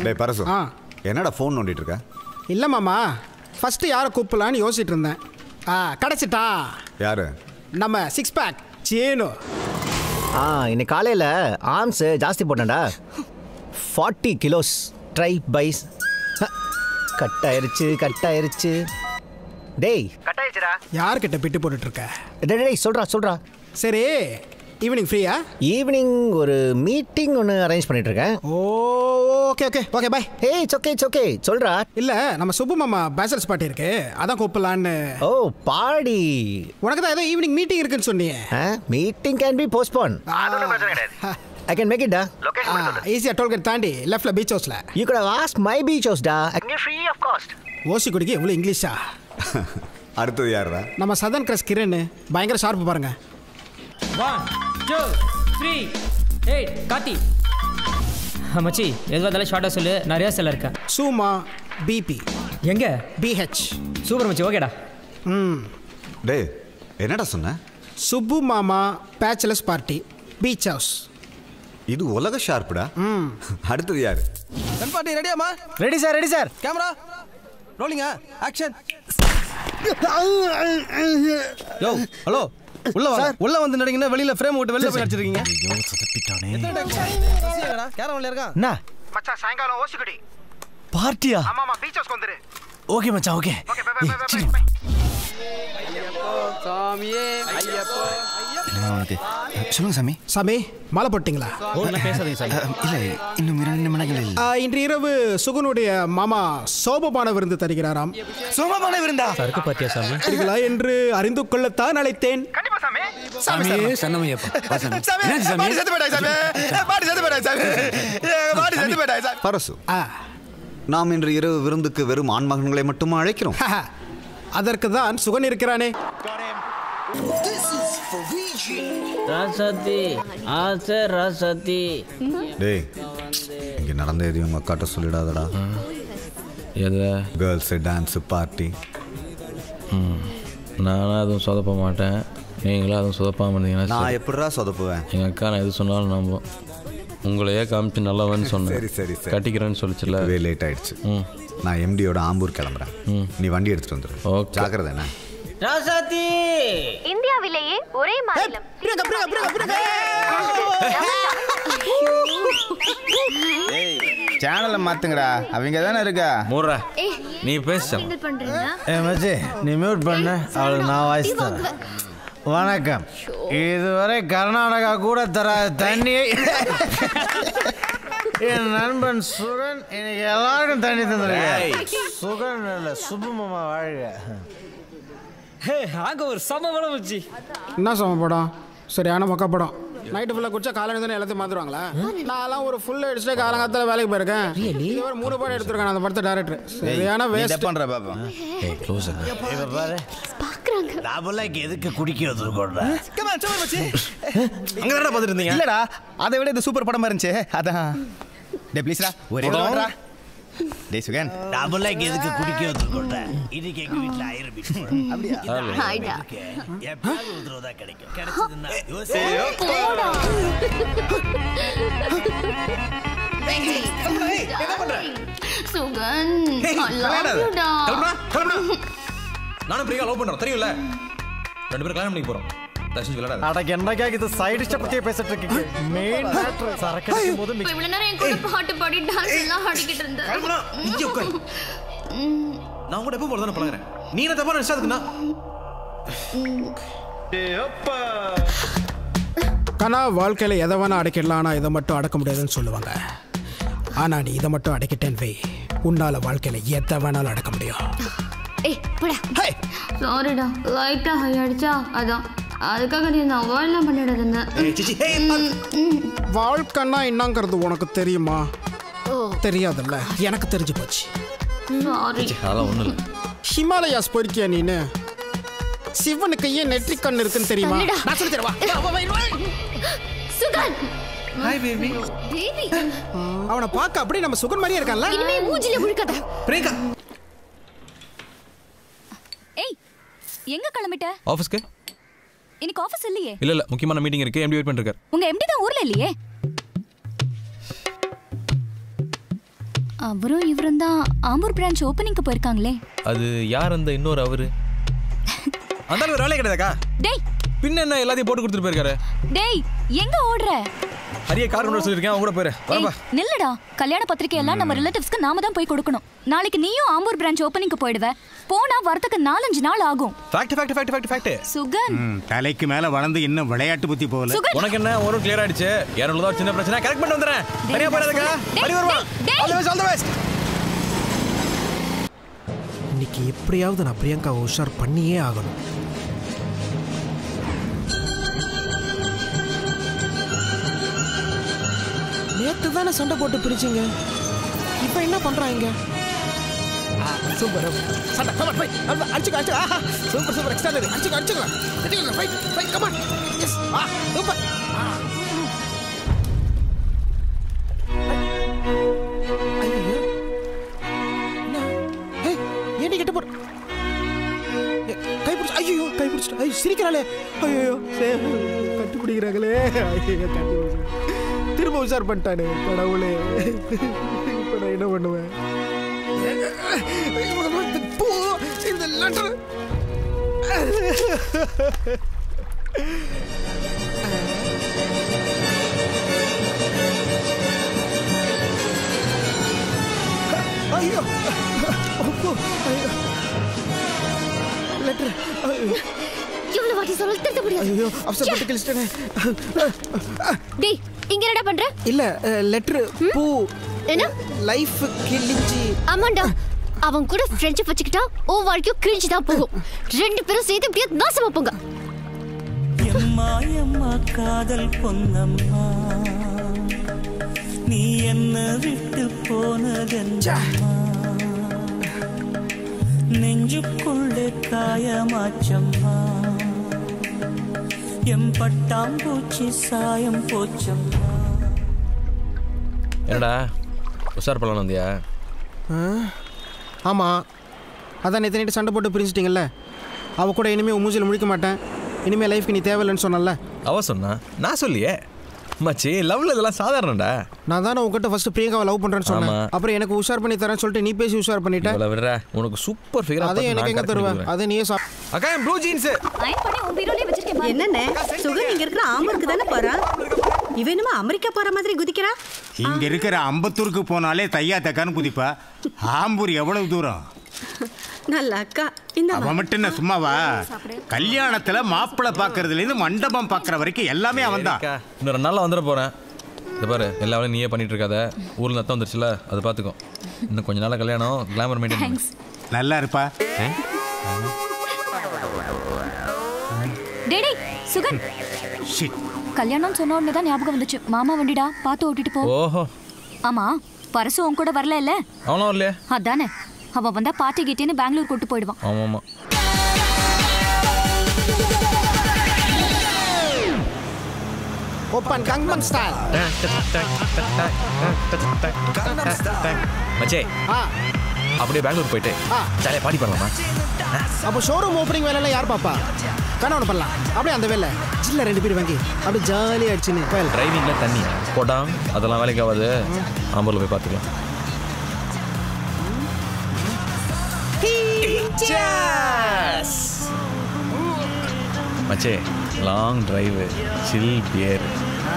டேய் பரசு, என்னடா ஃபோன் நோண்டிட்டு இருக்க? இல்லை மாமா, ஃபஸ்ட்டு யாரை கூப்பிடலான்னு யோசிச்சுட்டு இருந்தேன். கிடச்சிட்டா. யாரு? நம்ம சிக்ஸ் பேக் சேனு. இன்னைக்கு காலையில் ஆர்ம்ஸு ஜாஸ்தி போட்டேன்டா. 40 kilos ட்ரை பைஸ். கட் ஆயிருச்சு. டேய் கட் ஆயிடுச்சுடா. யார்கிட்ட பிட்டு போட்டுட்டு இருக்க? டேய் சொல்கிறா. சரி, ஈவினிங் ஃப்ரீயா? ஈவினிங் ஒரு மீட்டிங் ஒன்று அரேஞ்ச் பண்ணிட்டு இருக்கேன். Okay bye. இட்ஸ் ஓகே சொல்கிறா. இல்லை, நம்ம சுப்பு மாமா பேச்சலர்ஸ் பார்ட்டி இருக்கு, அதான் கூப்பிடலான்னு. ஓ பாடி. உனக்கு தான் ஏதோ ஈவினிங் மீட்டிங் இருக்குன்னு சொன்னியே. Meeting can be postpone. I can make it da. Easy toll gate தாண்டி லெஃப்ட்ல பீச் ஹவுஸ்ல. You could have asked my beach house da. Free of cost. ஓசி குடிக்கு இவ்வளவு இங்கிலீஷா? அடுத்து யாரா? நம்ம சதன் கிரஸ் கிரண், பயங்கர ஷார்ப் பாருங்க. 1 2 3 8 காத்தி. மச்சி எதுவா இருந்தாலும் ஷார்ட்டா சொல்லு, நான் ரிஹர்சல்ல இருக்கேன். சுமா பிபி எங்க? பிஹெச். சூப்பர் மச்சி, ஓகேடா. டேய் என்னடா சொன்ன? சுப்பு மாமா பேச்சலர்ஸ் பார்ட்டி பீச் ஹவுஸ். இது உலக ஷார்ப்டா. அடுத்து யாரு? கன்பாட்டி ரெடியாமா? Ready sir. கேமரா ரோலிங்கா, ஆக்ஷன். யோ ஹலோ, உள்ள வந்து நடிங்கன்னா வெளியில ஃப்ரேம் விட்டு வெளியில போய் நடிச்சிருக்கீங்க. ஐயோ சொதப்பிட்டானே. சசியடா கேரவன்ல இருக்கான். என்ன மச்சான் சாயங்காலம் ஓசிக்குடி பார்ட்டியா? ஆமாமா பீச் ஹவுஸ்க்கு வந்துரு. ஓகே மச்சான் ஓகே. பை. சாமியே ஐயப்போ. உனக்கு சொல்லுங்க சாமி மாலை போட்டீங்களா? பேசாதீங்க சார். இல்லை இன்னும் 2 நிமிடங்கள் இல்லை. இன்று இரவு சுகுனுடைய மாமா சோபபான விருந்து தருகிறாராம். சோமபான விருந்தா? சரக்கு பாத்தியா சாமி? இருக்கலா என்று அறிந்து கொள்ளத்தான் அழைத்தேன். கண்டிப்பா சாமி. சாமி சன்னமையப்பா. பாடி செத்து போடாய் சாமி. பரசு, நாம் இன்று இரவு விருந்துக்கு வெறும் ஆண்மகன்களை மட்டுமா அழைக்கிறோம்? அதற்கு தான் சுகன் இருக்கிறானே. ராசதி. டேய் இங்க நடந்த எதையும் உங்க அக்காட்ட சொல்லிடாதடா. எதை? Girls dance party. நானும் அதுவும் சொதப்ப மாட்டேன், நீங்களும் அதுவும் சொதப்பாமல் இருந்தீங்கன்னா நான் எப்படிடா சொதப்புவேன்? எங்கள் அக்கா நான் எது சொன்னாலும் நம்பும். உங்களையே காமிச்சு நல்லவன்னு சொன்னேன். சரி கட்டிக்கிறேன்னு சொல்லிச்சுல. லேட் ஆயிடுச்சு. நான் எம்டியோட ஆம்பூர் கிளம்புறேன். நீ வண்டி எடுத்துட்டு வந்துடு. ஓகே. ஜாக்கிரதை. என்ன ராசாத்தி? இந்தியாவிலேயே ஒரே மாநிலம். சேனலை மாத்துங்கடா, அவங்க தானே இருக்கா. மூடுறா, நீ பேச. மச்சி நீ மியூட் பண்ண, அவளுக்கு நான் வாய்ஸ் தரேன். வணக்கம். இதுவரை கர்நாடகா கூட தராத தண்ணியை என் நண்பன் சுகன் இன்னைக்கு எல்லாருக்கும் தண்ணி தந்துருக்கேன். சுகன் இல்லை, சுப்பு மாமா வாழ்க. அங்க ஒரு சம படம் வச்சு. என்ன சம படம்? சரியான மொக்க படம். நைட்டு ஃபுல்லாக குடிச்சா காலையில் எல்லாத்தையும் மாற்றுவாங்களா? நான்லாம் ஒரு ஃபுல் அடிச்சுட்டு காலங்காலத்தில் வேலைக்கு போயிருக்கேன். ஒரு 3 படம் எடுத்துருக்கேன் அந்த படத்தை டேரக்டர். சரியான வேஸ்ட் பண்ற பாப்பா. எதுக்கு குடிக்க வந்துருக்கோம்? அங்கதானடா பார்த்துட்டு இருந்தீங்க? இல்லடா, அதை விட இது சூப்பர் படமா இருந்துச்சு, அதான். டே ப்ளீஸ்டா ஒரே ஒன்றா. டே சுகன், டபுள் லைக் எதுக்கு குடிக்க வந்துருக்கோம்? இன்னைக்கு எங்க வீட்ல ஆயிரம் பீட் போறோம். அப்படியே ஹாய்டா. எப்பவும் உதறதா கிடைக்கும். கிடைச்சதுன்னா என்ன பண்ற? சுகன் அல்லாடா. கிளம்புடா. நானும் பிரியா லவ் பண்றோம், தெரியும்ல? 2 பேரும் கல்யாணம் பண்ணி போறோம். தயவுசெஞ்சு விளையாடாத. அட என்னக்கா இது சைடு டிஷ் பத்தியே பேசிட்டு இருக்கீங்க? மெயின் மேட்டர் சரக்கு அடிக்கும்போது இப்போ இவ்வளவு நேரம் என் கூட பாட்டு பாடி டான்ஸ் எல்லாம் ஆடிக்கிட்டு இருந்தேன். கிளம்புடா. இங்க உட்காரு. நான் கூட எப்பவும் போறதானே பழகுறேன். நீ என்ன தப்பா நினைச்சதுக்குன்னா? அப்பா கனா வாழ்க்கையில் எதை வேணா அடக்கிடலாம், ஆனால் இதை மட்டும் அடக்க முடியாதுன்னு சொல்லுவாங்க. ஆனால் நீ இதை மட்டும் அடக்கிட்டேன்னு வை, உன்னால வாழ்க்கையில் எதை வேணாலும் அடக்க முடியும். ஏய் போடா. சாரிடா, லைட்டா ஹை அடிச்சா அதான். அதுக்காக நீ நான் அவாய்ட்லாம் பண்ணிடாதேன்னு. வாழ்க்கைன்னா என்னங்கிறது உனக்கு தெரியுமா? தெரியாதுல்ல, எனக்கு தெரிஞ்சு போச்சு. அதெல்லாம் ஒன்றும் இல்லை. ஹிமாலயாஸ் போயிருக்கியா நீனு? சிவனுக்கு ஏன் நெற்றி கண் இருக்குன்னு தெரியுமா? நான் சொல்லி தரவா? சுகன். Hi baby. பேபி. அவனை பார்க்க அப்படியே நம்ம சுகன் மாதிரியே இருக்கான்ல. இனிமே மூஞ்சில முழுக்காத. பிரேங்கா. ஏய் எங்க கிளம்பிட்ட? ஆஃபீஸ்க்கு. இன்னைக்கு ஆஃபீஸ் இல்லையே? இல்லை முக்கியமான மீட்டிங் இருக்கு. எம்டி வெயிட் பண்ணிருக்கார். உங்க எம்டி தான் ஊர்ல இல்லையே? அவரும் இவரும் தான் ஆம்பூர் பிரான்ச் ஓப்பனிங்க்கு போயிருக்காங்களே. அது யார் அந்த இன்னொரு அவரு? அந்த ஒரு வேலை கிடையாதுக்கா. டேய் பின்ன என்ன எல்லாத்தையும் போட்டு கொடுத்துட்டு போயிருக்காரு. டேய் எங்க ஓடுற? ஹரிய கார் கொண்டு சொல்லிருக்கேன், அவங்க கூட போயிரு. வரப்பா. நில்லுடா. கல்யாண பத்திரிக்கை எல்லாம் நம்ம ரிலேட்டிவ்ஸ்க்கு நாம தான் போய் கொடுக்கணும். நாளைக்கு நீயும் ஆம்பூர் பிரான்ச் ஓப்பனிங்க்கு போயிடுவ. போனா வரதுக்கு 4-5 நாள் ஆகும். ஃபேக்ட். சுகன் தலைக்கு மேல வளர்ந்து இன்னும் விளையாட்டு புத்தி போகல. உனக்கு என்ன ஒரு கிளியர் ஆயிடுச்சு. யாரோட ஒரு சின்ன பிரச்சனை கரெக்ட் பண்ணி வந்துறேன். சரியா போறதுக்கா? அடி வருவா. All the best. இன்னைக்கு எப்படியாவது நான் பிரியங்காவை உஷார் பண்ணியே ஆகணும். நேற்று தானே சண்டை போட்டு பிரிச்சிங்க, இப்போ என்ன பண்ணுறாங்க? சூப்பர் சண்டை, கமான் ஃபைட், அடிச்சுக்க. ஆஹா சூப்பர் எக்ஸ்ட்ராடனரி, அடிச்சுக்கலாம் ஃபைட் கமான். Yes super. ஐயோ என்ன ஏய் ஏண்டி கெட்ட போற? கை பிடிச்சிட்டு ஐயோ சிரிக்கிறாளே. ஐயோ கட்டுப்பிடிக்கிறாங்களே. ஐயோ கட்டுப்பிடிச்சு திரும்ப உஷார் பண்ணிட்டானே கடவுளே. இப்போ நான் என்ன பண்ணுவேன்? இந்த லெட்டர் ஐயோ லெட்டர் இவ்வளவு வாட்டி சொல்ல திருத்த முடியாது. ஐயோ அவசரப்பட்டு கிழிச்சிட்டேனே. டேய் இங்க என்னடா பண்ற? இல்ல லெட்டர் பூ என்ன லைஃப் கிழிஞ்சி. ஆமாண்டா, அவன் கூட ஃப்ரெண்ட்ஷிப் வச்சுக்கிட்டா ஓ வாழ்க்கையும் கிழிஞ்சு தான் போகும். 2 பேரும் சேர்த்து இப்படியே நாசமா போங்க. எம்மா எம்மா காதல் பொன்னம்மா, நீ என்ன விட்டு போனதென்னம்மா, நெஞ்சுக்குள்ளே காயமாச்சம்மா, எம் பட்டாம்பூச்சி சாயம் போச்சம்மா. என்னடா உஷார் பண்ணலாம் வந்தியா? ஆமாம், அதான் நேற்று நைட்டு சண்டை போட்டு பிரிஞ்சிட்டிங்கல்ல. அவள் கூட இனிமேல் மூஞ்சில் முழிக்க மாட்டேன், இனிமேல் லைஃப்க்கு நீ தேவையில்லைன்னு சொன்னல. அவ சொன்னா நான் சொல்லியே மச்சி, லவ்ல இதெல்லாம் சாதாரணடா. நான் தானே உங்ககிட்ட ஃபர்ஸ்ட் பிரியங்காவை லவ் பண்றேன்னு சொன்னேன். அப்புறம் எனக்கு உஷார் பண்ணி தரேன்னு சொல்லிட்டு நீ பேசி உஷார் பண்ணிட்ட. இவள விடுற, உனக்கு சூப்பர் ஃபிகர். அதே எனக்கு எங்க தருவேன்? அதே நீயே அக்கா ப்ளூ ஜீன்ஸ் அயன் பண்ணி உன் பீரோலயே வச்சிருக்கேன். என்னண்ணே சுகர் இங்க இருக்கிற ஆம்பூருக்கு தானே போறான். இவன் என்னமோ அமெரிக்கா போற மாதிரி குதிக்கிறா. இங்க இருக்கிற அம்பத்தூருக்கு போனாலே தையா தக்கான்னு குதிப்பா. ஆம்பூர் எவ்வளவு தூரம்? நல்ல அக்கா. இந்த அவன் மட்டும் என்ன சும்மாவா? கல்யாணத்துல மாப்பிள்ளை பாக்குறதுல இருந்து மண்டபம் பாக்குற வரைக்கும் எல்லாமே அவன் தான். இன்னும் 2 நாள்ல வந்துட போறேன். இது பாரு, எல்லா வேலையும் நீயே பண்ணிட்டு இருக்காத. ஊர்ல நத்தம் வந்துருச்சுல, அது பாத்துக்கோ. இன்னும் கொஞ்ச நாள்ல கல்யாணம், கிளாமர் மெயின்டைன். நல்லா இருப்பா. டேடி சுகன் கல்யாணம் சொன்ன உடனே தான் ஞாபகம் வந்துச்சு. மாமா வண்டிடா, பார்த்து ஓட்டிட்டு போ. ஓஹோ ஆமா, பரசு உன் கூட வரல இல்ல? அவனும் வரலையே. அதானே, அவ வந்தா பார்ட்டி கிட்டேன்னு பெங்களூர் கூட்டு போயிடுவான். ஆமாமா. Open கங்மன் style. மச்சே அப்படியே பெங்களூர் போயிட்டு ஜாலியா பாடி பண்ணலாமா? அப்போ ஷோரூம் ஓப்பனிங் வேலை யார் பாப்பா? கனவு பண்ணலாம். அப்படியே அந்த வேலை ஜில்ல 2 பேர் வாங்கி அப்படியே ஜாலியாக அடிச்சுன்னு கோயில். டிரைவிங்ல தண்ணி போட்டான், அதெல்லாம் வேலைக்கு ஆகாது. ஆம்பூர்ல போய் பார்த்துக்கலாம். மச்சே, லாங் டிரைவ், சில் பியர்,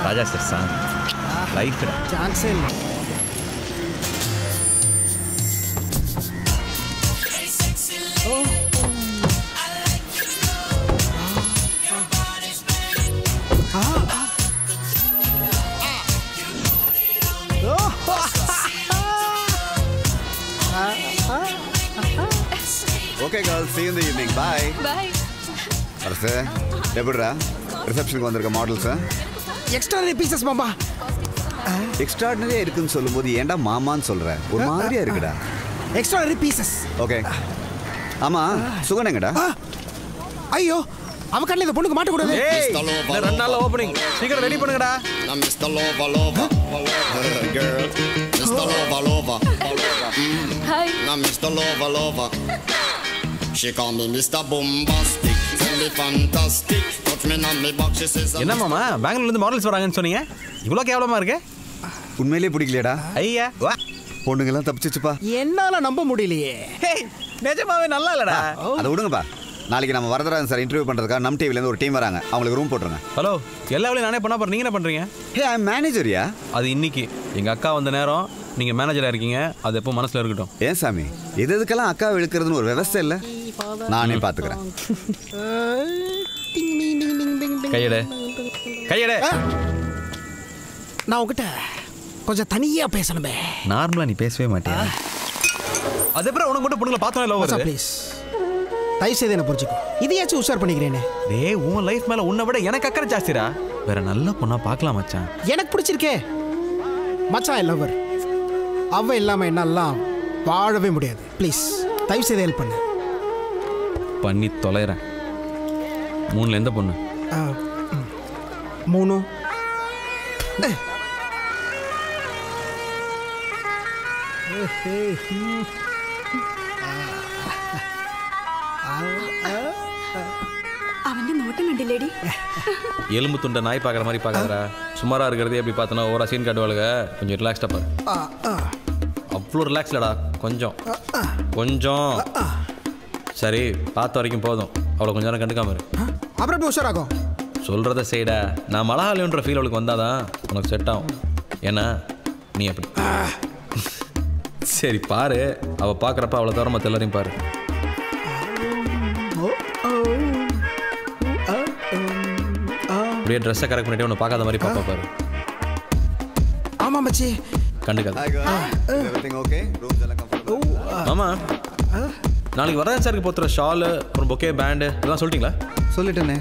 ராஜா சாங், லைஃப் சான்ஸே இல்லை. Okay girls, see you in the evening. Bye. Bye. அரசு எப்படிடா ரிசப்ஷனுக்கு வந்திருக்க மாடல்ஸ்? எக்ஸ்ட்ராடனரி பீசஸ் மாமா. எக்ஸ்ட்ராடனரியா இருக்குன்னு சொல்லும்போது ஏன்டா மாமான்னு சொல்ற? ஒரு மாதிரியா இருக்குடா. Extraordinary pieces. ஓகே. ஆமா, சுகன் எங்கடா? ஐயோ, அவ கண்ணில் இந்த பொண்ணுக்கு மாட்ட கூடாது. 2 நாள்ல ஓபனிங், சீக்கிரம் ரெடி பண்ணுங்கடா. நான் மிஸ்டர் லோவா லோவா girl மிஸ்டர் லோவா லோவா ஹாய் நான் மிஸ்டர் லோவா லோவா she call me Mr. Bombastic tell me fantastic touch me on me back she says என்ன மாமா, பெங்களூர்ல இருந்து மாடல்ஸ் வராங்கன்னு சொன்னீங்க, இவ்வளவு கேவலமா இருக்கு? உண்மையிலேயே பிடிக்கலையடா? ஐயா பொண்ணுங்கெல்லாம் தப்பிச்சிச்சுப்பா. என்னால நம்ப முடியலையே. நிஜமாவே நல்லா இல்லடா. அதை விடுங்கப்பா. நாளைக்கு நம்ம வரதராஜன் சார் இன்டர்வியூ பண்ணுறதுக்காக நம் டிவிலேருந்து ஒரு டீம் வராங்க. அவங்களுக்கு ரூம் போட்டுருங்க. ஹலோ, எல்லா வேலையும் நானே பண்ணா பாரு. நீங்கள் என்ன பண்ணுறீங்க? ஹே, ஐ மேனேஜரியா? அது இன்னைக்கு எங்கள் அக்கா வந்த நேரம் நீங்கள் மேனேஜராக இருக்கீங்க. அது எப்போ மனசில் இருக்கட்டும். ஏன் சாமி, எதுக்கெல்லாம் அக்கா இழுக்கிறதுன்னு ஒரு விவசாயம் இல்லை? நானே பார்த்துக்கிறேன். கையடே கையடே. நான் உங்ககிட்ட கொஞ்சம் தனியா பேசணுமே. நார்மலா நீ பேசவே மாட்டியா? அதுக்கப்புறம் உனக்கு மட்டும் பொண்ணுங்களை பார்த்தோம் இல்லை? ப்ளீஸ் தயவு செய்து என்ன புரிஞ்சுக்கோ. இதையாச்சும் உஷார் பண்ணிக்கிறேனே. டேய், உன் லைஃப் மேலே உன்னை விட எனக்கு அக்கறை ஜாஸ்திடா. வேற நல்ல பொண்ணா பார்க்கலாம் மச்சான். எனக்கு பிடிச்சிருக்கே மச்சான். I love her. அவ இல்லாம என்னாலாம் வாழவே முடியாது. ப்ளீஸ் தயவு செய்து ஹெல்ப் பண்ணு. பண்ணி தொலைறேன். 3ல் எந்த பொண்ணு? 3. அவன் நோட்டம் கண்டில்லேடி. எலும்பு துண்டை நாய் பார்க்குற மாதிரி பார்க்காதடா. சுமாராக இருக்கிறதே எப்படி பார்த்தனா ஓரா சீன் காட்டுவாளுங்க. கொஞ்சம் ரிலாக்ஸ்டாக பாரு. அவ்வளோ ரிலாக்ஸ்லடா. கொஞ்சம் கொஞ்சம் சரி, பார்த்த வரைக்கும் போதும். அவ்வளோ கொஞ்சம் நேரம் கண்டுக்காம இரு. அப்புறம் எப்படி உஷாராகும்? சொல்கிறத செய்டா. நான் மலஹாலின்ற ஃபீல் அவளுக்கு வந்தாதான் உனக்கு செட் ஆகும். ஏன்னா நீ அப்படி. சரி பாரு, அவள் பார்க்குறப்ப அவ்வளோ தவிர மற்ற எல்லாரையும் பாரு. அப்படியே ட்ரெஸ்ஸை கரெக்ட் பண்ணிட்டு உன்னை பார்க்காத மாதிரி பாப்பா பாரு. ஆமா மச்சி, கண்டுக்காது. ஆமா, நாளைக்கு வரதன் சாருக்கு போத்துற ஷாலு, ஒரு பொக்கே, பேண்டு இதெல்லாம் சொல்லிட்டீங்களா? சொல்லிட்டேனே.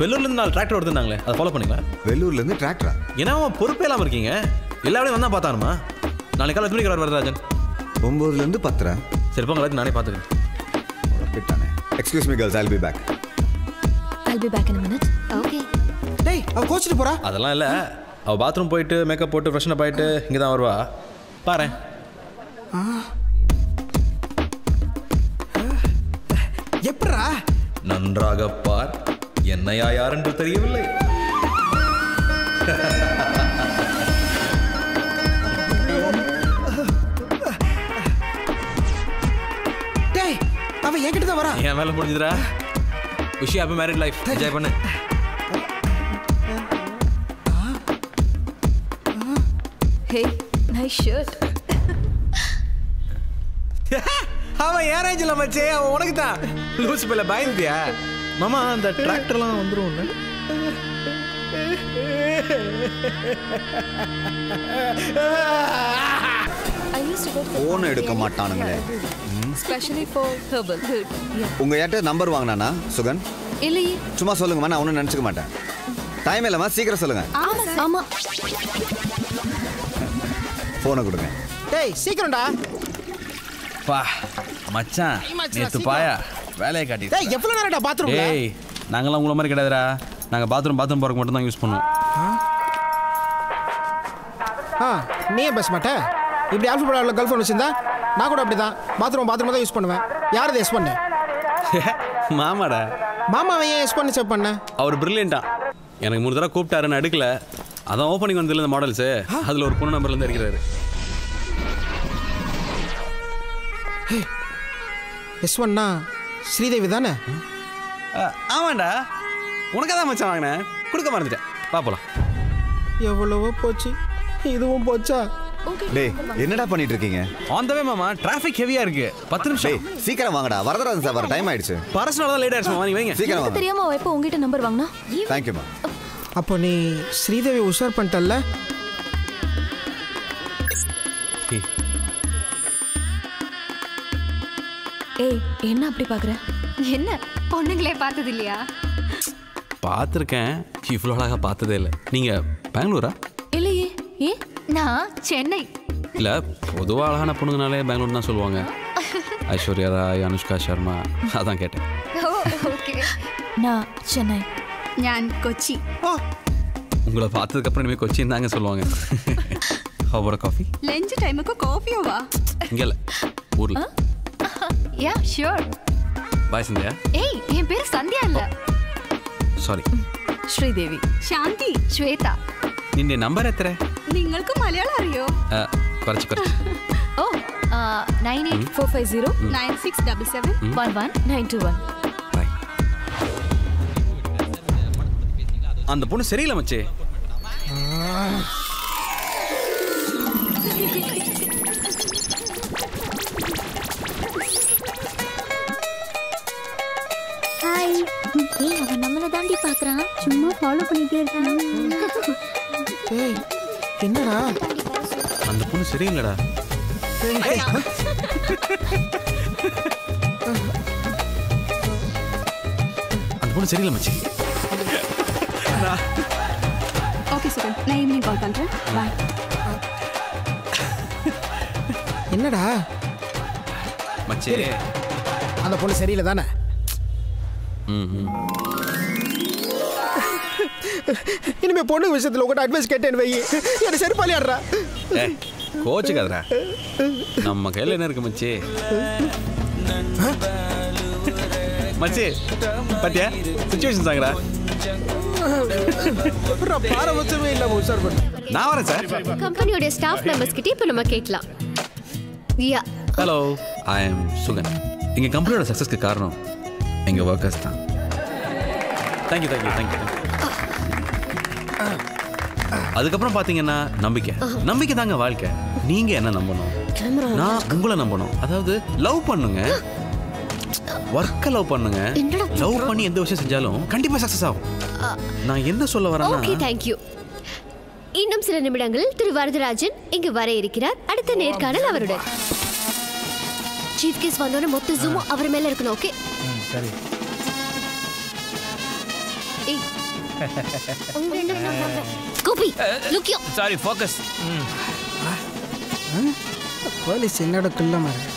வெள்ளூர்லேருந்து 4 டிராக்டர் வருதுன்னாங்களே, அதை ஃபாலோ பண்ணிங்களா? வெள்ளூர்லேருந்து டிராக்டரா? ஏன்னா அவன் பொறுப்பே இல்லாமல் இருக்கீங்க. எல்லா வேலையும் வந்தால் பார்த்தாருமா. நாளைக்கு காலை துணிக்கு வரதராஜன் 9லேருந்து 10. சரி போங்க, எல்லாத்தையும் நானே பார்த்துக்கிறேன். Excuse me girls, I'll be back. I'll be back in a minute. Okay. டேய், அவ கோச்சிட்டு போறா. அதெல்லாம் இல்லை, அவள் பாத்ரூம் போயிட்டு மேக்கப் போட்டு ஃப்ரெஷ்னப் ஆகிட்டு இங்கே தான் வருவா. பாரு. எப்படா? நன்றாக பார். என்னையா யார் என்று தெரியவில்லை. டேய், அவ என்கிட்ட தான் வரா. என் வேலை முடிஞ்சுதுடா. விஷயம் ஹாப்பி மேரிட் லைஃப். என்ஜாய் பண்ணு. Hey, nice shirt. அவன் ஏன் ரேஞ்சில் மச்சே, அவன் உனக்கு தான். லூஸ் பிள்ளை பயந்துட்டியா? மாமா, அந்த டிராக்டர்லாம் வந்துடும். I used to go to phone எடுக்க மாட்டானுங்களே. especially for herbal. Good. Yeah. உங்க யார்ட்ட நம்பர் வாங்கினானா சுகன்? இல்லையே. சும்மா சொல்லுங்கம்மா, நான் ஒன்றும் நினச்சிக்க மாட்டேன். டைம் இல்லைம்மா, சீக்கிரம் சொல்லுங்க. ஆமா. ஃபோனை கொடுங்க. டேய், சீக்கிரம்டா. பா மச்சான், நேத்து பாயா வேலையை காட்டி. டேய், எவ்வளவு நேரம்டா பாத்ரூம்ல? டேய், நாங்களாம் உங்கள மாதிரி கிடையாதுடா. நாங்கள் பாத்ரூம் போறதுக்கு மட்டும் தான் யூஸ் பண்ணுவோம். நீ ஏன் பேச மாட்டே? இப்படி ஆல்ஃபபெட்ல கேர்ள் ஃப்ரெண்ட் வச்சிருந்தா நான் கூட அப்படிதான் பாத்ரூம் தான் யூஸ் பண்ணுவேன். யார் இதை எஸ் பண்ண? மாமாடா. மாமாவை ஏன் எஸ் பண்ணி செக் பண்ண? அவர் பிரில்லியண்டா. எனக்கு 3 தடவை கூப்பிட்டாருன்னு எடுக்கல. அதான் ஓப்பனிங் வந்ததில்ல இந்த மாடல்ஸு. அதில் ஒரு பொண்ணு நம்பர்லேருந்து இருக்கிறாரு. S1னா ஸ்ரீதேவி தானே? ஆமாண்டா, உனக்கு தான் மச்சான் வாங்கினேன், கொடுக்க மறந்துட்டேன். பாப்பலாம். எவ்வளவோ போச்சு, இதுவும் போச்சா? டேய், என்னடா பண்ணிட்டு இருக்கீங்க? ஆன் த வே மாமா, டிராஃபிக் ஹெவியா இருக்கு. 10 நிமிஷம். சீக்கிரம் வாங்கடா, வரதராஜன் சார் வர டைம் ஆயிடுச்சு. பர்சனலா தான் லேட் ஆயிடுச்சு மாமா, நீங்க வைங்க. சீக்கிரம் வாங்க. தெரியாம அவ எப்போ உங்ககிட்ட நம்பர் வாங்கினா? தேங்க் யூ மா. அப்போ நீ ஸ்ரீதேவி உஷார் பண்ணிட்டல்ல? ஏய், என்ன அப்படி பாக்குற? என்ன பொண்ணுங்களே பார்த்தது இல்லையா? பார்த்துருக்கேன், இவ்வளோ அழகாக பார்த்ததே இல்லை. நீங்கள் பெங்களூரா? இல்லையே. ஏ, நான் சென்னை. இல்லை, பொதுவாக அழகான பொண்ணுங்கனாலே பெங்களூர் தான் சொல்லுவாங்க. ஐஸ்வர்யா ராய், அனுஷ்கா சர்மா, அதான் கேட்டேன். ஓகே. நான் சென்னை. நான் கொச்சி. உங்களை பார்த்ததுக்கப்புறம் இனிமேல் கொச்சின் தாங்க சொல்லுவாங்க. Have coffee? லஞ்ச் டைமுக்கு காஃபியோவா? இங்கே இல்லை, ஊரில். Yeah sure. பாய் சந்தியா. ஏய், என் பேர் சந்தியா இல்ல. ಸಾರಿ. ಶ್ರೀದೇವಿ. ಶಾಂತಿ. ಶ್ವೇತಾ. ನಿನ್ನೆ ನಂಬರ್ ಎತ್ತರೆ? നിങ്ങൾക്ക് മലയാളം അറിയോ? കുറച്ച് ഓ 98450 9677 11921. அந்த பொண்ணு சரியில்லை மச்சே. ஹாய். ஏய் அவன் நம்மள தாண்டி பார்க்கறான். சும்மா ஃபாலோ பண்ணிட்டே இருக்கான். ஏய் என்னடா? அந்த பொண்ணு சரியில்லடா. அந்த பொண்ணு சரியில்லை மச்சி. ஓகே சார், நான் ஈவினிங் கால் பண்றேன். பை. என்னடா மச்சி? அந்த பொண்ணு சரியில்லை தானே? இனிமே பொண்ணு விஷயத்துல உங்கள்கிட்ட அட்வைஸ் கேட்டேன்னு வை, என்ன செருப்பாளி ஆடுறா. கோச்சுக்காதரா, நம்ம கையில் என்ன இருக்கு மச்சி? மச்சி பாத்தியா சிச்சுவேஷன் சாங்கடா. பாரபட்சமே இல்லாம உஷார் பண்ணு. நான் வரேன் சார். கம்பெனியோட ஸ்டாஃப் மெம்பர்ஸ் கிட்ட இப்போ நம்ம கேட்கலாம். யா ஹலோ, ஐ எம் சுகன். எங்கள் கம்பெனியோட சக்ஸஸ்க்கு காரணம் எங்கள் ஒர்க்கர்ஸ் தான். Thank you thank you thank you. அதுக்கப்புறம் பார்த்தீங்கன்னா நம்பிக்கை. நம்பிக்கை தாங்க வாழ்க்கை. நீங்கள் என்ன நம்பணும், நான் உங்களை நம்பணும். அதாவது லவ் பண்ணுங்க, ஒர்க்கை லவ் பண்ணுங்க. லவ் பண்ணி எந்த விஷயம் செஞ்சாலும் கண்டிப்பாக சக்ஸஸ் ஆகும். நான் என்ன சொல்ல வரேன்னா, ஓகே தேங்க்யூ. இன்னும் சில நிமிடங்களில் திரு வரதராஜன் இங்கு வர இருக்கிறார். அடுத்த நேர்காணல் அவருடன். சீஃப் கெஸ்ட் வந்தோட மொத்த ஜூமும் அவர் மேல இருக்கணும். ஓகே சரி. Gopi look you. Sorry focus. Police என்னோட குள்ளமா இருக்கு.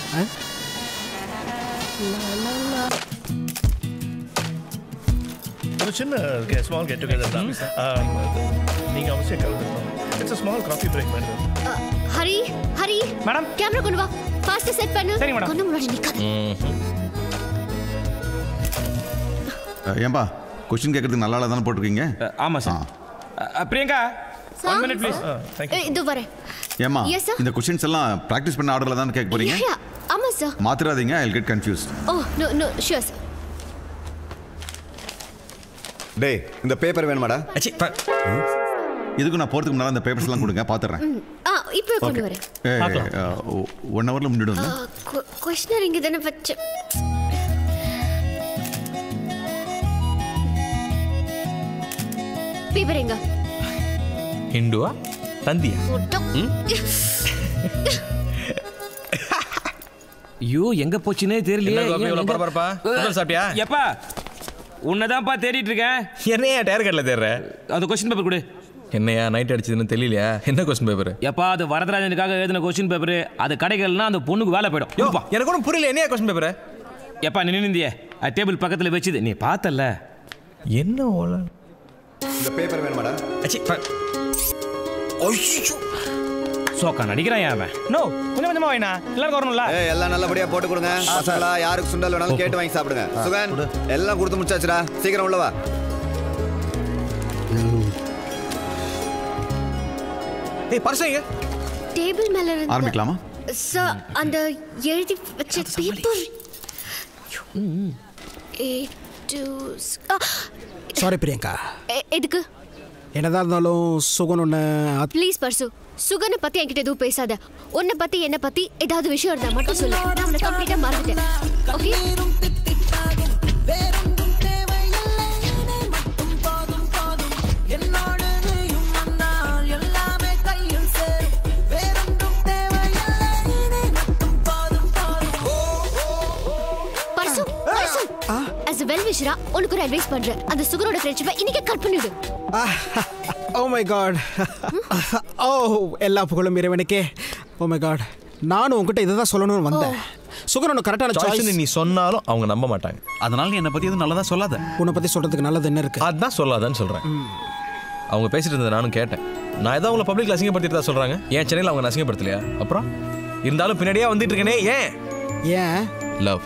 ஒரு சின்ன ஸ்மால் கெட் டுகெதர் தான். நீங்க அவசியம் கலந்துக்கணும். It's a small coffee break madam. Hari Hari madam, camera கொண்டு வா. ஃபாஸ்ட் செட் பண்ணு. சரி மேடம். கொண்டு முன்னாடி நிக்காத. ஏம்பா क्वेश्चन கேக்குறதுக்கு நல்லா தான போட்டுருக்கீங்க? ஆமா சார். Priyanka 1 minute please. இது வரேன். ஏமா Yes, sir. இந்த क्वेश्चंस எல்லாம் பிராக்டீஸ் பண்ண ஆர்டர்ல தான் கேட்க போறீங்க? ஆமா சார். மாத்திராதீங்க, I'll get confused. Oh no no sure sir. டேய் இந்த பேப்பர் வேணுமாடா? இதுக்கு நான் போறதுக்கு முன்னால அந்த பேப்பர்ஸ் எல்லாம் கொடுங்க, பாத்துறேன். இப்போ கொண்டு வரேன். 1 hourல முடிடுங்க. क्वेश्चनर இங்க தான வச்சு. பேப்பர் எங்க? ஹிந்துவா தந்தியா? ஐயோ எங்க போச்சுனே தெரியலையே. இவ்வளவு பரபரப்பா? சாப்பிட்டியா? எப்பா உன்னதான்ப்பா தேடிட்டு இருக்கேன். என்னையா டயர் கட்டில தேடுற? அந்த கொஸ்டின் பேப்பர் கொடு. என்னையா நைட் அடிச்சதுன்னு தெரியலையா? என்ன கொஸ்டின் பேப்பர்? எப்பா அது வரதராஜனுக்காக எழுதின கொஸ்டின் பேப்பர். அது கிடைக்கலன்னா அந்த பொண்ணுக்கு வேலை போயிடும். யோப்பா எனக்கு ஒன்றும் புரியல. என்னையா கொஸ்டின் பேப்பர்? எப்பா நீ நின்னியே டேபிள் பக்கத்தில் வச்சுது நீ பார்த்தல. என்ன ஓல இந்த பேப்பர் வேணுமாடா? சோக்கா நடிக்கிறான் அவன். நோ கொஞ்சம் கொஞ்சமா வேணா எல்லாரும் வரணும்ல. எல்லாம் நல்லபடியா போட்டு கொடுங்க. பசங்களா யாருக்கு சுண்டல் வேணாலும் கேட்டு வாங்கி சாப்பிடுங்க. சுகன் எல்லாம் கொடுத்து முடிச்சாச்சுடா, சீக்கிரம் உள்ள வா. ஏய் பர்சங்க டேபிள் மேல இருந்து ஆரம்பிக்கலாமா? சார் அந்த எழுதி வச்ச பேப்பர். சாரி பிரியங்கா. எதுக்கு? என்னதான் இருந்தாலும் சுகன் ஒன்று. ப்ளீஸ் பர்சு, சுகனை பத்தி என்கிட்ட எதுவும் பேசாத. உன்னை பத்தி என்ன பத்தி ஏதாவது விஷயம் இருந்தா மட்டும் சொல்லு. நான் உன்னை கம்ப்ளீட்டா மறந்துட்டேன். Okay purse purse as a well wisher உனக்கு ஒரு அட்வைஸ் பண்றேன். அந்த சுகனோட ஃப்ரெண்ட்ஷிப்பை இன்னைக்கு கட் பண்ணிடு. Oh my God. ஓ எல்லா புகழும் இறைவனுக்கே. ஓ மை காட், நானும் உங்ககிட்ட இதை தான் சொல்லணும்னு வந்தேன். சுகர் ஒன்று கரெக்டான சாய்ஸ். நீ சொன்னாலும் அவங்க நம்ப மாட்டாங்க. அதனால நீ என்னை பத்தி எதுவும் நல்லதா சொல்லாத. உன்னை பத்தி சொல்றதுக்கு நல்லது என்ன இருக்கு? அதான் சொல்லாதான்னு சொல்றேன். அவங்க பேசிட்டு இருந்ததை நானும் கேட்டேன். நான் ஏதோ அவங்கள பப்ளிக்ல அசிங்கப்படுத்திட்டு தான் சொல்றாங்க. ஏன் சென்னையில் அவங்க அசிங்கப்படுத்தலையா? அப்புறம் இருந்தாலும் பின்னாடியே வந்துட்டு இருக்கேனே ஏன்? ஏன்? லவ்.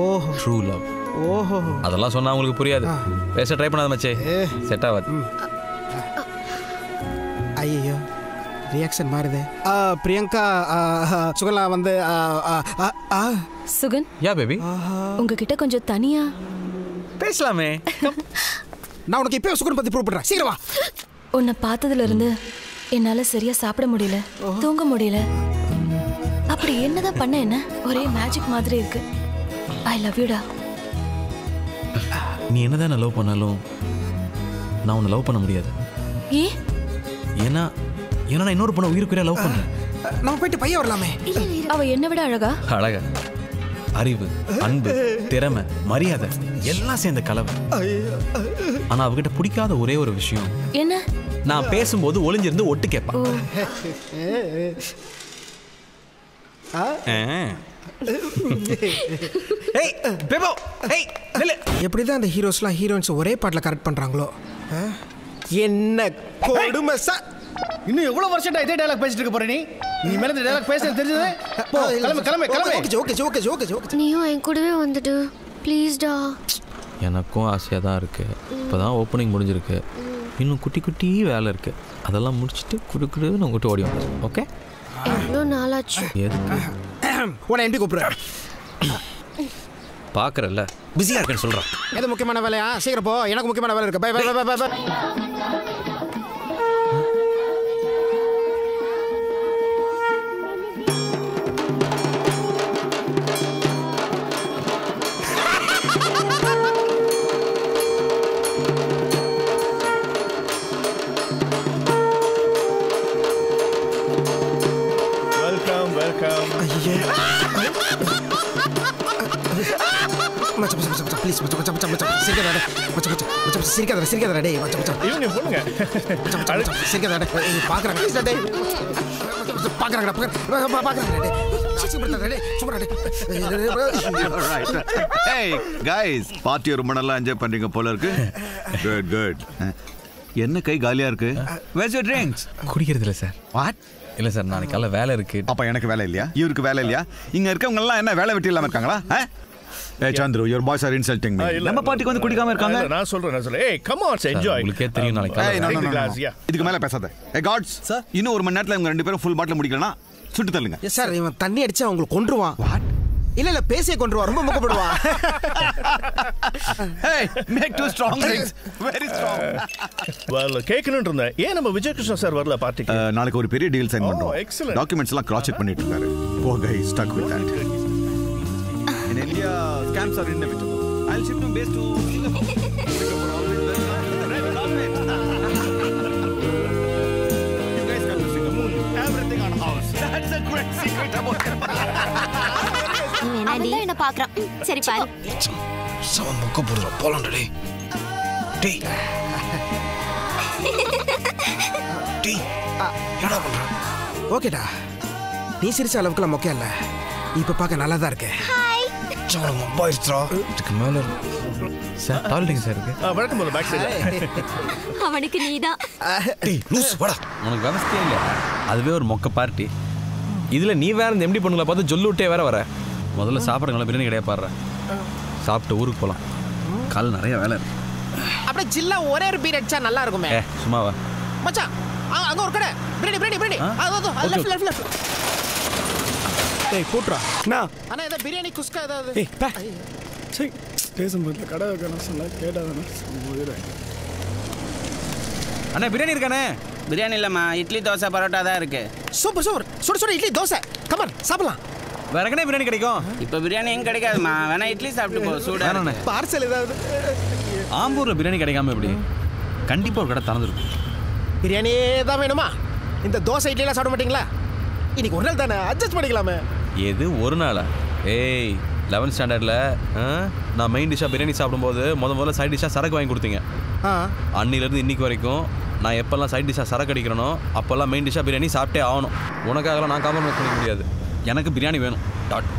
ஓஹோ ட்ரூ லவ். ஓஹோ அதெல்லாம் சொன்னா அவங்களுக்கு புரியாது. பேச ட்ரை பண்ணாத மச்சே, செட் ஆகாது. ஐயோ ரியாக்ஷன் மாறுது. பிரியங்கா சுகலா வந்து சுகன். யா பேபி. உங்ககிட்ட கொஞ்சம் தனியா பேசலாமே. நான் உனக்கு இப்பவே சுகன் பத்தி ப்ரூவ் பண்றேன். சீக்கிரம் வா. உன்னை பார்த்ததுல இருந்து என்னால சரியா சாப்பிட முடியல, தூங்க முடியல. அப்படி என்னதான் பண்ண என்ன ஒரே மேஜிக் மாதிரி இருக்கு. ஐ லவ் யூடா. நீ என்னதான் நான் லவ் பண்ணாலும் நான் உன்னை லவ் பண்ண முடியாது. ஏன்னா நான் இன்னொரு பொண்ணை உயிருக்குறையா லவ் பண்றேன். நம்ம போயிட்டு பையன் வரலாமே. அவ என்னை விட அழகா? அழகா, அறிவு, அன்பு, திறமை, மரியாதை எல்லாம் சேர்ந்த கலவை. ஆனா அவகிட்ட பிடிக்காத ஒரே ஒரு விஷயம் என்ன? நான் பேசும்போது ஒளிஞ்சிருந்து ஒட்டு கேட்பான். எப்படிதான் அந்த ஹீரோஸ்லாம் ஹீரோயின்ஸ் ஒரே பாட்டில் கரெக்ட் பண்றாங்களோ? என்ன கொடுமை சார். இன்னும் எவ்வளவு வருஷம் இதே டயலாக் பேசிட்டு இருக்க போற நீ? நீ மேல இந்த டயலாக் பேசுறது தெரிஞ்சது? போ கிளம்பு. ஓகே. நீயும் என் கூடவே வந்துடு ப்ளீஸ்டா. எனக்கும் ஆசையாக தான் இருக்குது. இப்போ தான் ஓப்பனிங் முடிஞ்சிருக்கு. இன்னும் குட்டி வேலை இருக்குது. அதெல்லாம் முடிச்சுட்டு குடு நான் கூட்டு ஓடி வந்துடுறேன். ஓகே? எவ்வளோ நாளாச்சு? எதுக்கு உன்னை எப்படி கூப்பிடுறேன்? பார்க்குறல்ல, பிஸியாக இருக்கேன்னு சொல்கிறேன். எது முக்கியமான வேலையா? சீக்கிரம் போ, எனக்கு முக்கியமான வேலை இருக்கு. Bye bye bye bye. Welcome. Please சிரிக்காதடா டேய். இவங்க பொண்ணுங்க சிரிக்காதடா. பாக்குறாங்க டேய். பாக்குறாங்கடா Hey guys, பார்ட்டி ரொம்ப நல்லா என்ஜாய் பண்றீங்க போல இருக்கு. Good. என்ன கை காலியா இருக்கு? Where's your drinks? குடிக்கிறது இல்லை சார். What? இல்லை சார், நாளைக்கு காலைல வேலை இருக்கு. அப்ப எனக்கு வேலை இல்லையா? இவருக்கு வேலை இல்லையா? இங்க இருக்கவங்க எல்லாம் என்ன வேலை வெட்டி இல்லாம இருக்காங்களா? Hey Chandru, your boys are insulting me. நம்ம பார்ட்டிக்கு வந்து குடிக்காம இருக்காங்க. நான் சொல்றேன். Hey, come on, enjoy. உங்களுக்கே தெரியும் நாளைக்கு காலைல. இதுக்கு மேல பேசாத. Hey guards, இன்னும் ஒரு மணி நேரத்துல இவங்க ரெண்டு பேரும் ஃபுல் பாட்டில் முடிக்கலனா சுட்டு தள்ளுங்க. எஸ் சார், இவன் தண்ணி அடிச்சா உங்களுக்கு கொன்றுவான். இல்ல பேசியே கொன்றுவான். ரொம்ப முகப்படுவான். Hey, make two strong drinks. Very strong. Well, கேக்கணும்னு இருந்தேன். ஏன் நம்ம விஜய் கிருஷ்ணா சார் வரல பார்ட்டிக்கு? நாளைக்கு ஒரு பெரிய டீல் சைன் பண்றோம். டாக்குமெண்ட்ஸ் எல்லாம் கிராஸ் செக் பண்ணிட்டு இருக்காரு. Poor guy is stuck with that. In India, scams are inevitable. I'll ship him base to Singapore. You guys come to Singapore. Everything on house. That's a great secret about it. என்ன பாக்குறான்? சரி பாரு. Seven முக்க போடுற போலாம்டா டேய். டேய். என்னடா பண்ற? ஓகேடா. நீ சிரிச்ச அளவுக்குலாம் மொக்க இல்ல. இப்ப பார்க்க நல்லா தான் இருக்கு. சவன் மொபைல்ஸ்ரா. இதுக்கு மேல சார் டால்டிங் சார் இருக்கு. வணக்கம் போல பேக் சைடு. அவனுக்கு நீதான். டேய் லூஸ் வாடா. உனக்கு விவசாயம் இல்ல. அதுவே ஒரு மொக்க பார்ட்டி. இதுல நீ வேற இந்த எம்டி பொண்ணுங்களை பார்த்து ஜொல்லு விட்டே வேற வர. முதல்ல சாப்பிடுங்களா, பிரியாணி கிடையாது பாடுற. சாப்பிட்டு ஊருக்கு போகலாம். கால் நிறைய வேலை இருக்கு. அப்படியே ஜில்லா ஒரே ஒரு பீர் அடிச்சா நல்லா இருக்குமே. சும்மாவா மச்சான், அங்க ஒரு கடை பிரியாணி. அது லெஃப்ட். டேய் கூட்றா. அண்ணா ஏதாவது பிரியாணி குஸ்கா ஏதாவது. சரி பேசும்போது கடை வைக்கணும் சொன்னா கேட்டாதானே. அண்ணா பிரியாணி இருக்கானே? பிரியாணி இல்லம்மா, இட்லி தோசை பரோட்டா தான் இருக்கு. சூப்பர் சுட இட்லி தோசை. கமான் சாப்பிடலாம். வேற எங்கனே பிரியாணி கிடைக்கும்? இப்போ பிரியாணி எங்க கிடைக்காதுமா, வேணா இட்லி சாப்பிட்டு போ. சூடா பார்சல் ஏதாவது. ஆம்பூர்ல பிரியாணி கிடைக்காம எப்படி? கண்டிப்பா ஒரு கடை திறந்துருக்கும். பிரியாணியே தான் வேணுமா? இந்த தோசை இட்லி எல்லாம் சாப்பிட மாட்டீங்களா? இன்னைக்கு ஒரு நாள் தானே, அட்ஜஸ்ட் பண்ணிக்கலாமே. எது ஒரு நாளா? 11th ஸ்டாண்டர்டில் நான் மெயின் டிஷ்ஷாக பிரியாணி சாப்பிடும்போது முதல்ல சைட் டிஷ்ஷாக சரக்கு வாங்கி கொடுத்தீங்க. அன்னிலேருந்து இன்னைக்கு வரைக்கும் நான் எப்போல்லாம் சைட் டிஷ்ஷாக சரக்கு அடிக்கிறனோ அப்போல்லாம் மெயின் டிஷ்ஷாக பிரியாணி சாப்பிட்டே ஆகணும். உனக்காகலாம் நான் காம்ப்ரமைஸ் பண்ணிக்க முடியாது. எனக்கு பிரியாணி வேணும். டாட்.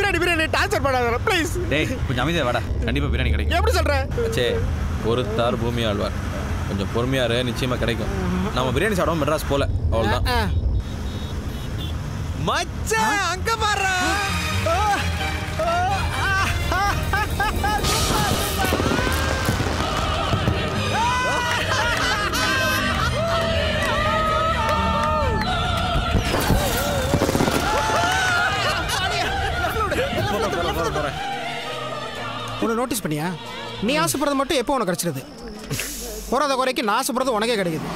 பிரியாணி டார்ச்சர் பண்ணாத ப்ளீஸ். டேய் கொஞ்சம் அமைதியாக வாடா. கண்டிப்பாக பிரியாணி கிடைக்கும். எப்படி சொல்ற? சே ஒரு தார் பூமி ஆழ்வார். கொஞ்சம் பொறுமையாரு, நிச்சயமாக கிடைக்கும். நம்ம பிரியாணி சாப்பிடாம மெட்ராஸ் போல, அவ்வளோதான். மச்சான் அங்க பாரு. உன்னை நோட்டீஸ் பண்ணியா? நீ ஆசைப்படுறது மட்டும் எப்போ உனக்கு கிடச்சிருது, போகிறத குறைக்கு நான் ஆசைப்படுறது உனக்கே கிடைக்குது.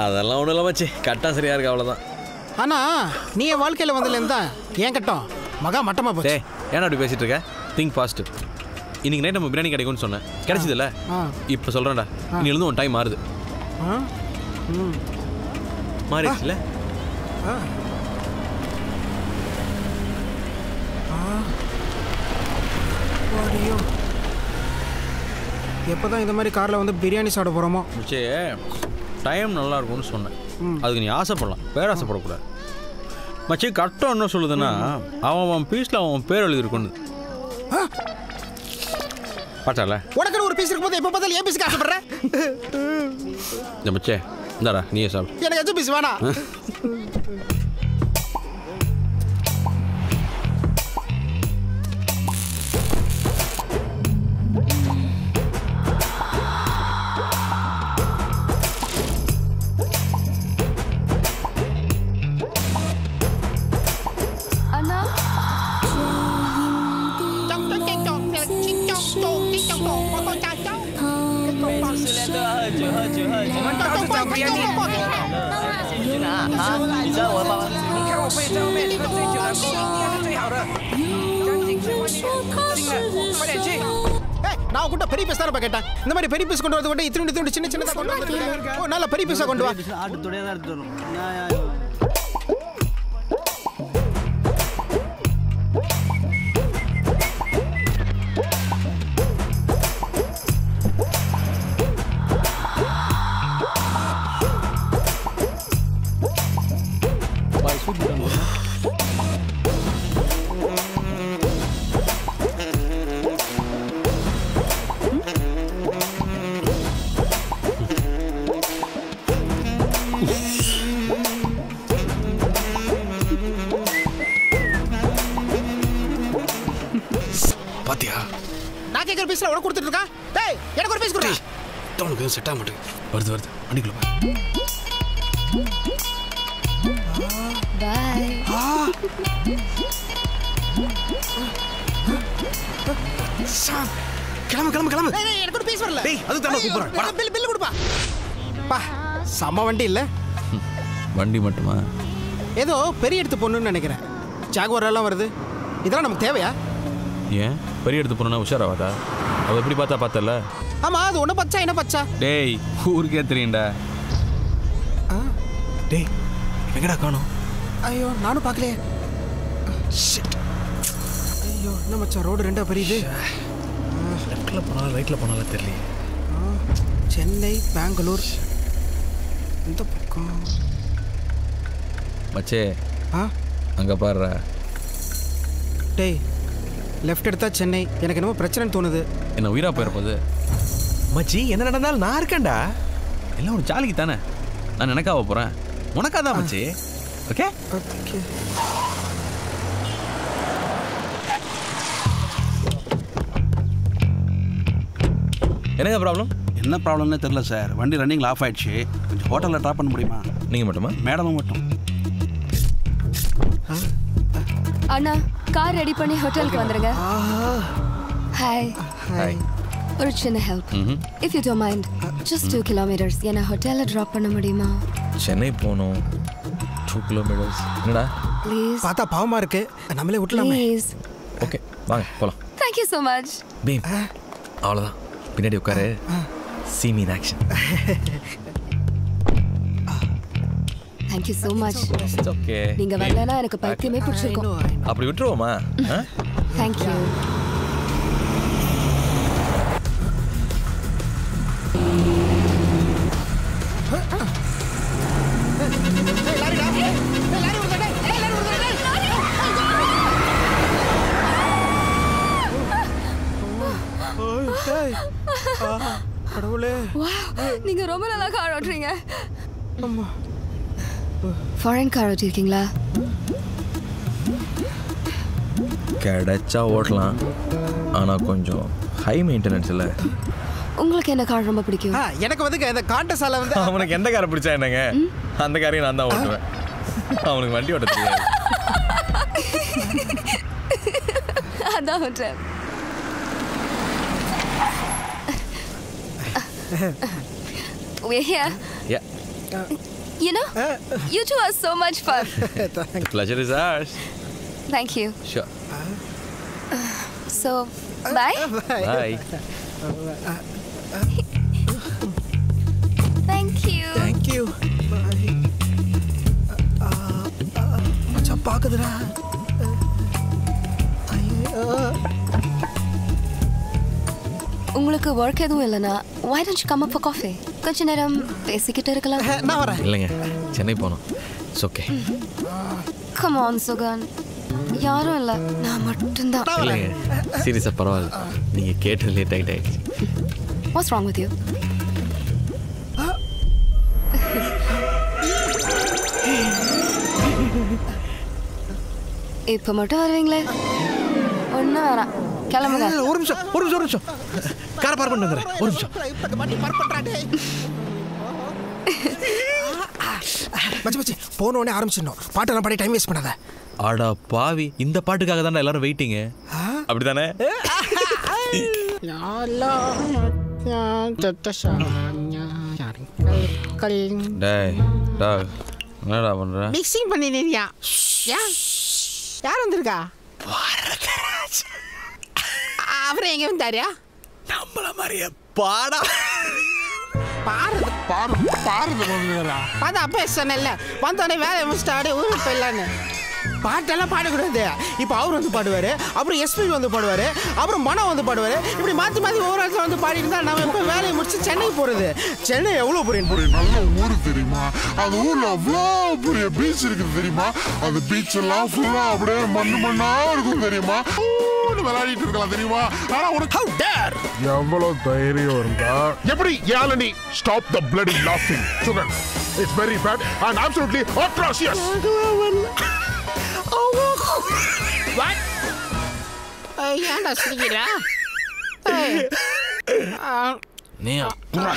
அதெல்லாம் ஒன்றும் இல்லை மச்சி, கட்டம் சரியா இருக்கு அவ்வளோதான். ஆனால் நீ என் வாழ்க்கையில் வந்ததுலேருந்து தான் ஏன் கட்டம் மகா மட்டமாக போச்சு. ஏன்னா அப்படி பேசிகிட்டு இருக்க? Think fast. இன்னைக்கு நைட் நம்ம பிரியாணி கிடைக்கும்னு சொன்னேன், கிடைச்சதில்ல? இப்போ சொல்கிறேன்டா, நீ எழுந்து உன் டைம் மாறுது. மாறிடுச்சுல? எப்போதான் இந்த மாதிரி காரில் வந்து பிரியாணி சாப்பிட போகிறோமோ. சே, டைம் நல்லா இருக்கும்னு சொன்னேன், அதுக்கு நீ ஆசைப்படலாம், பேராசைப்படக்கூடாது. மச்சி கட்டம் என்ன சொல்லுதுன்னா, அவன் பீஸில் அவன் பேர் எழுதிருக்கணும். பார்த்தால உனக்கு ஒரு பீஸ் இருக்கும்போது எப்போ பார்த்தாலும் ஏன் பீஸுக்கு ஆசைப்படுறேன்? இந்த மச்சே இந்தாடா நீயே சாப்பிடு. எனக்கு எதுவும் பீஸ் வேணாம். நான் கூட பெரிய பீஸ் தான் கேட்டேன். இந்த மாதிரி பெரிய பீஸ் கொண்டு வரது விட இத்தினி சின்ன சின்னதாக கொண்டு வந்து நல்ல பெரிய பீஸா கொண்டு வா. ஆட்டுத்தோடையே தான் எடுத்து வரும். பாத்தியா? நான் கேக்குற பீஸ்ல உனக்கு கொடுத்துட்டு இருக்கா? டேய் எனக்கு ஒரு பீஸ் குடுடா. உனக்கு செட் ஆக மாட்டேங்குது. வருது வண்டிக்குள்ள போ. பாய். கிளம்பு. டேய் எனக்கு ஒரு பீஸ் வரல. டேய் அது தான கூப்பிடுறேன். வாடா. பில் கொடுப்பா. பா சம வண்டி இல்ல? வண்டி மட்டுமா? ஏதோ பெரிய எடுத்து பொண்ணுன்னு நினைக்கிறேன். ஜாகுவார் எல்லாம் வருது. இதெல்லாம் நமக்கு தேவையா? ஏன் பெரிய எடுத்து போனா உஷாராவாதா? அவ எப்படி பார்த்தல? ஆமா அது ஒண்ணு பச்சா என்ன பச்சா? டேய் ஊருக்கே தெரியும்டா. டேய் எங்கடா காணோம்? ஐயோ நானும் பார்க்கலையே. ஷிட். ஐயோ என்ன மச்சான் ரோடு ரெண்டா பெரியுது. லெஃப்ட்ல போனா ரைட்ல போனால தெரியல. சென்னை பெங்களூர் இந்த பக்கம். மச்சே அங்க பாருடா. டேய் லெஃப்ட் எடுத்தா சென்னை. எனக்கு என்னமோ பிரச்சனைன்னு தோணுது. என்ன உயிரா போயிருப்போது? மச்சி என்ன நடந்தாலும் நான் இருக்கேன்டா. எல்லாம் ஒரு ஜாலிக்கு தானே. நான் எனக்காக போகிறேன், உனக்காக தான் மச்சி. Okay okay. என்னங்க ப்ராப்ளம்? என்ன ப்ராப்ளம்னே தெரியல சார். வண்டி ரன்னிங்கில் ஆஃப் ஆயிடுச்சு. கொஞ்சம் ஹோட்டலில் ட்ராப் பண்ண முடியுமா? நீங்கள் மட்டுமா? மேடமும் மட்டும். அண்ணா கார் ரெடி பண்ணி ஹோட்டலுக்கு வந்துருங்க. ஹாய். ஹாய். ஒரு சின்ன help. If you don't mind just 2 kilometres என்ன ஹோட்டலில் ட்ராப் பண்ண முடியுமா? சென்னை போகணும் 2 கிலோமீட்டர்ஸ். என்னடா ப்ளீஸ். பார்த்தா பாவமா இருக்கு, நம்மளே விட்டுலாமே. ப்ளீஸ். ஓகே வாங்க போகலாம். Thank you so much. Bheem அவ்வளோதான், பின்னாடி உட்காரு. See me in action. Thank you so much. It's okay. நீங்க வரலனா எனக்கு பைத்தியமே பிடிச்சிருக்கும். அப்படி விட்டுருவோமா? Thank you. கடவுளே, நீங்க ரொம்ப நல்லா கார் ஓட்டுறீங்க. ஃபாரின் கார் ஓட்டிருக்கீங்களா? கிடைச்சா ஓட்டலாம், ஆனால் கொஞ்சம் ஹை மெயின்டெனன்ஸ் இல்லை. உங்களுக்கு என்ன கார் ரொம்ப பிடிக்கும்? எனக்கு வந்து இந்த காண்டசால வந்து அவனுக்கு எந்த காரை பிடிச்சா என்னங்க, அந்த காரையும் நான் தான் ஓட்டுவேன். அவனுக்கு வண்டி ஓட்ட தெரியாது. அதான் ஓட்டுறேன். We're here. Yeah. You know, you two are so much fun. The pleasure is ours. Thank you. Sure. So, bye. Bye. Thank you. Thank you. மச்சான் பாக்குதுடா. உங்களுக்கு work எதுவும் இல்லைனா why don't you come up for coffee? கொஞ்ச நேரம் பேசிக்கிட்டு இருக்கலாம். நான் வரேன். இல்லைங்க சென்னை போகணும். It's okay. Come on, Sugan. யாரும் இல்லை நான் மட்டும்தான். இல்லைங்க சீரியஸாக பரவாயில்ல. நீங்கள் கேட்டதுலேயே டைட் ஆகிடுச்சு. What's wrong with you? இப்போ மட்டும் வருவீங்களே ஒன்றும் வேணாம் கிளம்புங்க. ஒரு நிமிஷம் காரை பார்க் பண்ணி வந்துடுறேன். ஒரு நிமிஷம் மச்சி போன உடனே ஆரம்பிச்சிடணும். பாட்டெல்லாம் பாடி டைம் வேஸ்ட் பண்ணாத. ஆடா பாவி இந்த பாட்டுக்காக தானே எல்லாரும் வெயிட்டிங்க. அப்படிதானே? டேய் டாக் என்னடா பண்ற? மிக்சிங் பண்ணினியா? யார் வந்திருக்கா? அவரை எங்க வந்தாரியா? நம்மள மாதிரியே பாடா பாரு அப்ப சொன்னேன்ல வந்தோடனே வேலையை முடிச்சுட்டு அப்படியே ஊருக்கு போயிடலான்னு. பாட்டெல்லாம் பாடக்கூடாது. இப்போ அவர் வந்து பாடுவார், அப்புறம் எஸ்பி வந்து பாடுவார், அப்புறம் மனம் வந்து பாடுவார். இப்படி மாற்றி மாற்றி ஒவ்வொரு இடத்துல வந்து பாடி இருந்தால் நம்ம இப்போ வேலையை முடிச்சு சென்னை போகிறது. சென்னை எவ்வளோ பெரிய நல்ல ஊர் தெரியுமா? அந்த ஊரில் அவ்வளோ பெரிய பீச் இருக்குது தெரியுமா? அந்த பீச் எல்லாம் ஃபுல்லாக அப்படியே மண்ணா இருக்கும் தெரியுமா? விளையாடிட்டு இருக்கலாம் தெரியுமா? ஆனா உனக்கு எவ்வளவு தைரியம் இருந்தா எப்படி யாழனி ஸ்டாப் த பிளடி லாஃபிங் Sugan it's very bad and absolutely atrocious. ஏன்டா சிரிக்கிறா? நீ எனக்குடா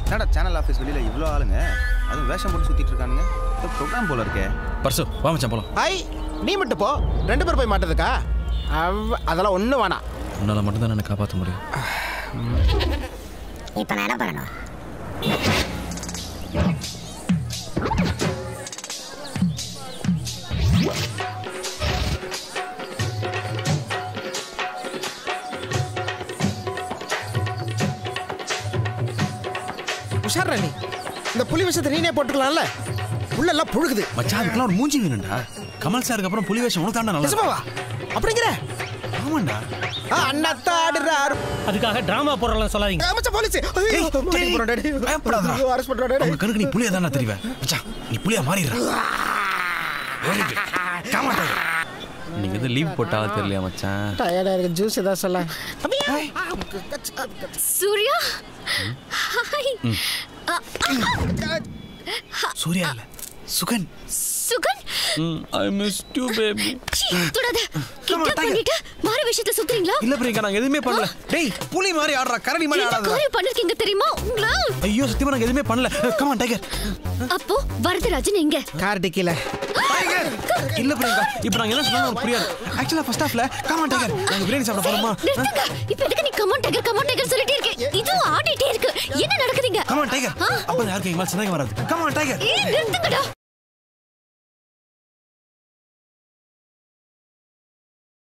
என்னடா சேனல் ஆஃபீஸ் வெளியில இவ்வளோ ஆளுங்க, அதுவும் வேஷம் போட்டு சுத்திட்டு இருக்கானுங்க. ப்ரோக்ராம் போல இருக்கே. பர்சு வா மச்சான் போலாம். ஐய் நீ மட்டும் போ, 2 பேர் போய் மாட்டதுக்கா? அதெல்லாம் ஒன்றும் வேணாம். உன்னால மட்டும்தான் என்னை காப்பாற்ற முடியும். இப்போ நான் என்ன பண்ணணும்? உஷாரா நீ இந்த புலி விஷயத்தை நீனே போட்டுக்கலாம்ல. உள்ளெல்லாம் புழுகுது மச்சான். அதுக்கெல்லாம் ஒரு மூஞ்சி வேணும்டா. கமல் சாருக்கு அப்புறம் புலி வேஷம் உனக்கு தாண்டா நல்லா. நிஜமாவா? அப்படிங்கிற? ஆமாண்டா. அண்ணாத்தாடுறார். அதுக்காக டிராமா போறலாம் சொல்லாதீங்க. மச்சான் போலீஸ். அரெஸ்ட் பண்றாடா. உங்க கண்ணுக்கு நீ புலியா தானே தெரிவே. மச்சான் நீ புலியா மாறிடுற. நீங்க எது லீவ் போட்டாலும் தெரியலையா மச்சான்? டயர்டா இருக்கு. ஜூஸ் ஏதாவது சொல்ல. சூர்யா ஹாய். சூர்யா இல்ல Sugan. Sugan I miss you baby. தொடாத. கிட்ட பண்ணிட்டு மாற விஷயத்தை சுத்துறீங்களா? இல்ல பிரியங்கா நாங்க எதுமே பண்ணல. டேய் புலி மாதிரி ஆடுற, கரடி மாதிரி ஆடாத. என்ன பண்ணிருக்கீங்க தெரியுமா உங்களா? ஐயோ சத்தியமா நாங்க எதுமே பண்ணல. Come on tiger. அப்போ வரதராஜன் எங்க? கார் டிக்கில. டைகர் இல்ல பிரியங்கா, இப்போ நாங்க என்ன சொன்னாலும் உங்களுக்கு புரியாது. एक्चुअली ஃபர்ஸ்ட் ஹாஃப்ல கம் ஆன் டைகர் நாங்க பிரியாணி சாப்பிட போறோமா? நிறுத்துங்க. இப்போ எதுக்கு நீ கம் ஆன் டைகர் சொல்லிட்டே இருக்க? இது ஆடிட்டே இருக்கு. என்ன நடக்குதுங்க? Come on tiger. அப்ப யாருக்கு எங்க மேல சந்தேகம் வராது. Come on tiger. நிறுத்துங்கடா.